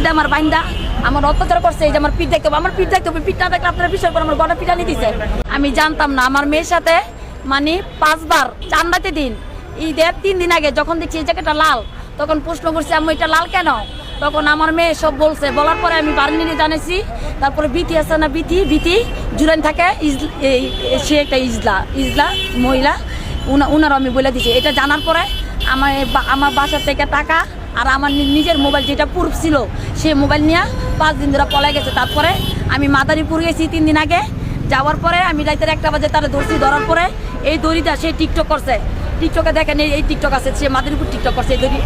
দড়িতে আমার বাইন্দা আমার অত্যাচার করছে। এই যে আমার পিঠ দেখতে হবে, আমার পিঠ দেখতে হবে, পিঠ না দেখলে আপনারা বিশ্বাস করে আমার গলা পিঠানি দিছে। আমি জানতাম না আমার মেয়ের সাথে মানে 5 বার চান্দাতে দিন ঈদের 3 দিন আগে যখন দেখছি এই জায়গাটা লাল, তখন প্রশ্ন করছি আম্মু এটা লাল কেন? তখন আমার মেয়ে সব বলছে, বলার পরে আমি বার্নিনি জানাইছি। তারপরে বিথি আছে না, বিথি জুরাইন থাকে, সে একটা ইজলা মহিলা, উনারও আমি বলে দিছি। এটা জানার পরে আমার বাসার থেকে টাকা আর আমার নিজের মোবাইল যেটা প্রুফ ছিল সে মোবাইল নিয়ে 5 দিন ধরে পলাই গেছে। তারপরে আমি মাদারীপুর গেছি 3 দিন আগে, যাওয়ার পরে আমি রাতের 1টা বাজে তারা ধরছি। ধরার পরে এই দড়িটা সে টিকটক করছে, টিকটকে দেখেন এই টিকটক আছে, সে মাদারীপুর টিকটক করছে এই দড়ি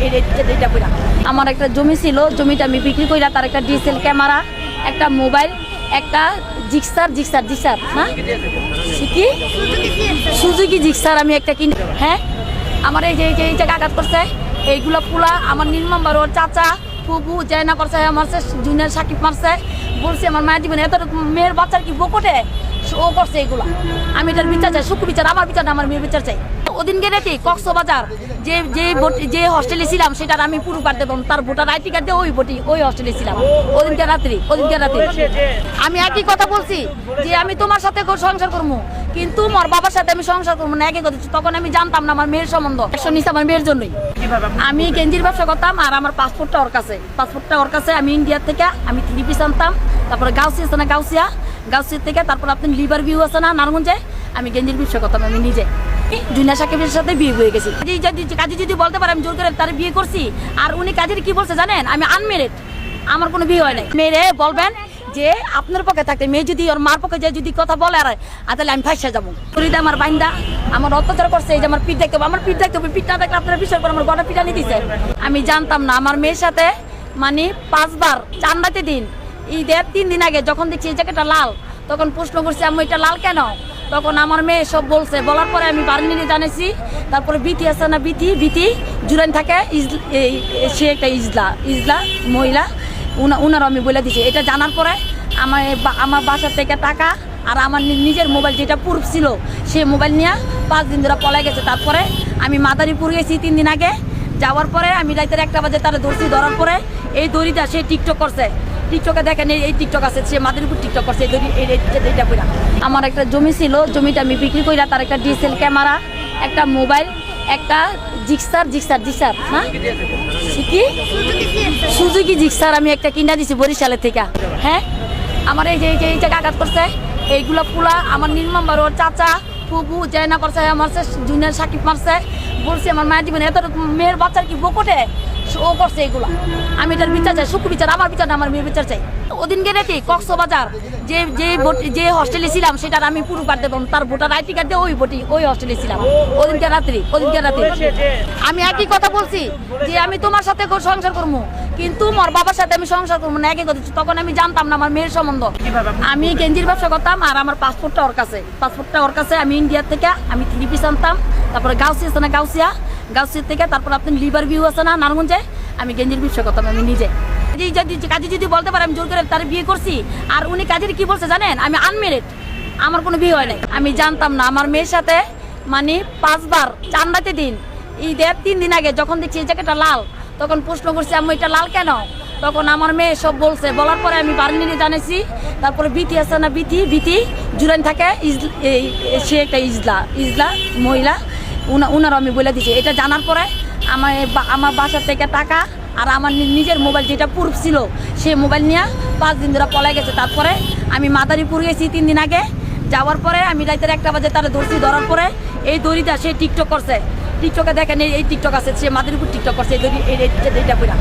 এইটা কইরা। আমার একটা জমি ছিল, জমিটা আমি বিক্রি কইরা তার একটা ডিএসএল ক্যামেরা, একটা মোবাইল, একটা জিক্সার না কি সুজুকি জিক্সার আমি একটা কিনে। হ্যাঁ, আমার এই যে জায়গা আঘাত করছে এইগুলো পুলা আমার নির্মমবার ওর চাচা ফুবু জয়না করছে, মারছে জুনিয়র সাকিব মারছে, বলছে আমার মায়ের জীবনে এত মেয়ের বাচ্চার কি বকটে ও করছে এগুলো। আমি এটার বিচার চাই, সুখ বিচার, আমার বিচার না, আমার মেয়ের বিচার চাই। ওদিনকে নাকি কক্সবাজার যে হস্টেলে ছিলাম সেটার আমি পুরো কার্ড দেবো, তার ভোটার আইডি কার্ড দিয়ে ওই হস্টেলে ছিলাম ওদিনকে রাত্রি আমি একই কথা বলছি যে আমি তোমার সাথে সংসার করবো, কিন্তু আমার বাবার সাথে আমি সংসার করবো না, একই কথা। তখন আমি জানতাম না আমার মেয়ের সম্বন্ধ, একশো নিচে আমার মেয়ের জন্যই। আমি গেঞ্জির ব্যবসা করতাম আর আমার পাসপোর্টটা ওর কাছে আমি ইন্ডিয়ার থেকে আমি 3 পিস আনতাম। তারপরে গাউসি আছে না, গাউসির থেকে তারপর আপনি লিভার ভিউ আছে না নারায়ণগঞ্জে, আমি গেঞ্জির ব্যবসা করতাম। আমি নিজে জুনিয়র সাকিবের সাথে বিয়ে হয়ে গেছি। কাজী যদি বলতে পারে আমি জোর করে তার বিয়ে করছি, আর উনি কাজীর কি বলছে জানেন, আমি আনমেরিড, আমার কোনো বিয়ে হয় নাই। মেয়েরে বলবেন যে আপনার পক্ষে থাকতে, মেয়ে যদি ওর মার পক্ষে যায় যদি কথা বলে আর তাহলে আমি ফাঁসে যাবো। দড়িতে আমার বাইন্দা আমার অত্যাচার করছে। এই যে আমার পিঠ দেখতে হবে, আমার পিঠ দেখতে হবে, পিঠ না দেখলে আপনারা বিশ্বাস করে আমার গলা পিঠানি দিছে। আমি জানতাম না আমার মেয়ের সাথে মানে 5 বার চান্দাতে দিন ঈদের 3 দিন আগে যখন দেখছি এই জায়গাটা লাল, তখন প্রশ্ন করছি আম্মু এটা লাল কেন? তখন আমার মেয়ে সব বলছে, বলার পরে আমি বার্নিনি জানাইছি। তারপরে বিথি আছে না, বিথি জুরাইন থাকে, সে একটা ইজলা মহিলা, উনারও আমি বলে দিছি। এটা জানার পরে আমার বাসার থেকে টাকা আর আমার নিজের মোবাইল যেটা প্রুফ ছিল সে মোবাইল নিয়ে 5 দিন ধরে পলাই গেছে। তারপরে আমি মাদারীপুর গেছি 3 দিন আগে, যাওয়ার পরে আমি রাতের 1টা বাজে তারা ধরছি। ধরার পরে এই দড়িটা সে টিকটক করছে, টিকটকে দেখেন এই টিকটক আছে, সে মাদারীপুর টিকটক করছে এই দড়ি এইটা কইরা। আমার একটা জমি ছিল, জমিটা আমি বিক্রি কইরা তার একটা ডিএসএল ক্যামেরা, একটা মোবাইল, একটা জিক্সার না কি সুজুকি জিক্সার আমি একটা কিনা দিছি বরিশালের থেকে। হ্যাঁ, আমার এই জায়গা আঘাত করছে এইগুলো পুলা আমার নির্মমবার ওর চাচা ফুবু জয়না করছে, মারছে জুনিয়র সাকিব মারছে, বলছে আমার মায়ের জীবনে এত মেয়ের বাচ্চার কি বকটে ও করছে এগুলো। আমি এটার বিচার চাই, সুখ বিচার, আমার বিচার না, আমার মেয়ের বিচার চাই। ওদিনকে নাকি কক্সবাজার যে হস্টেলে ছিলাম সেটার আমি পুরো কার্ড দেবো, তার ভোটার আইডি কার্ড দিয়ে ওই হস্টেলে ছিলাম ওদিনকে রাত্রি আমি একই কথা বলছি যে আমি তোমার সাথে সংসার করবো, কিন্তু আমার বাবার সাথে আমি সংসার করবো না, একই কথা। তখন আমি জানতাম না আমার মেয়ের সম্বন্ধ। আমি গেঞ্জির ব্যবসা করতাম আর আমার পাসপোর্টটা ওর কাছে আমি ইন্ডিয়ার থেকে আমি 3 পিস আনতাম। তারপরে গাউসি আছে না, গাউসির থেকে তারপর আপনি লিভার ভিউ আছে না নারায়ণগঞ্জে, আমি গেঞ্জির ব্যবসা করতাম আমি নিজে। কাজী যদি বলতে পারে আমি জোর করে তার বিয়ে করছি, আর উনি কাজীর কি বলছে জানেন, আমি আনমেরিড, আমার কোনো বিয়ে হয় নাই। আমি জানতাম না আমার মেয়ের সাথে মানে 5 বার চান্দাতে দিন ঈদের 3 দিন আগে যখন দেখছি এই জায়গাটা লাল, তখন প্রশ্ন করছি আম্মু এটা লাল কেন? তখন আমার মেয়ে সব বলছে, বলার পরে আমি বার্নিনি জানাইছি। তারপরে বিথি আছে না, বিথি জুরাইন থাকে, সে একটা ইজলা মহিলা, উনারও আমি বলে দিছি। এটা জানার পরে আমার বাসার থেকে টাকা আর আমার নিজের মোবাইল যেটা প্রুফ ছিল সে মোবাইল নিয়ে 5 দিন ধরে পলাই গেছে। তারপরে আমি মাদারীপুর গেছি 3 দিন আগে, যাওয়ার পরে আমি রাতের 1টা বাজে তারা ধরছি। ধরার পরে এই দড়িটা সে টিকটক করছে, টিকটকে দেখেন এই টিকটক আছে, সে মাদারীপুর টিকটক করছে এই দড়ি এইটা কইরা।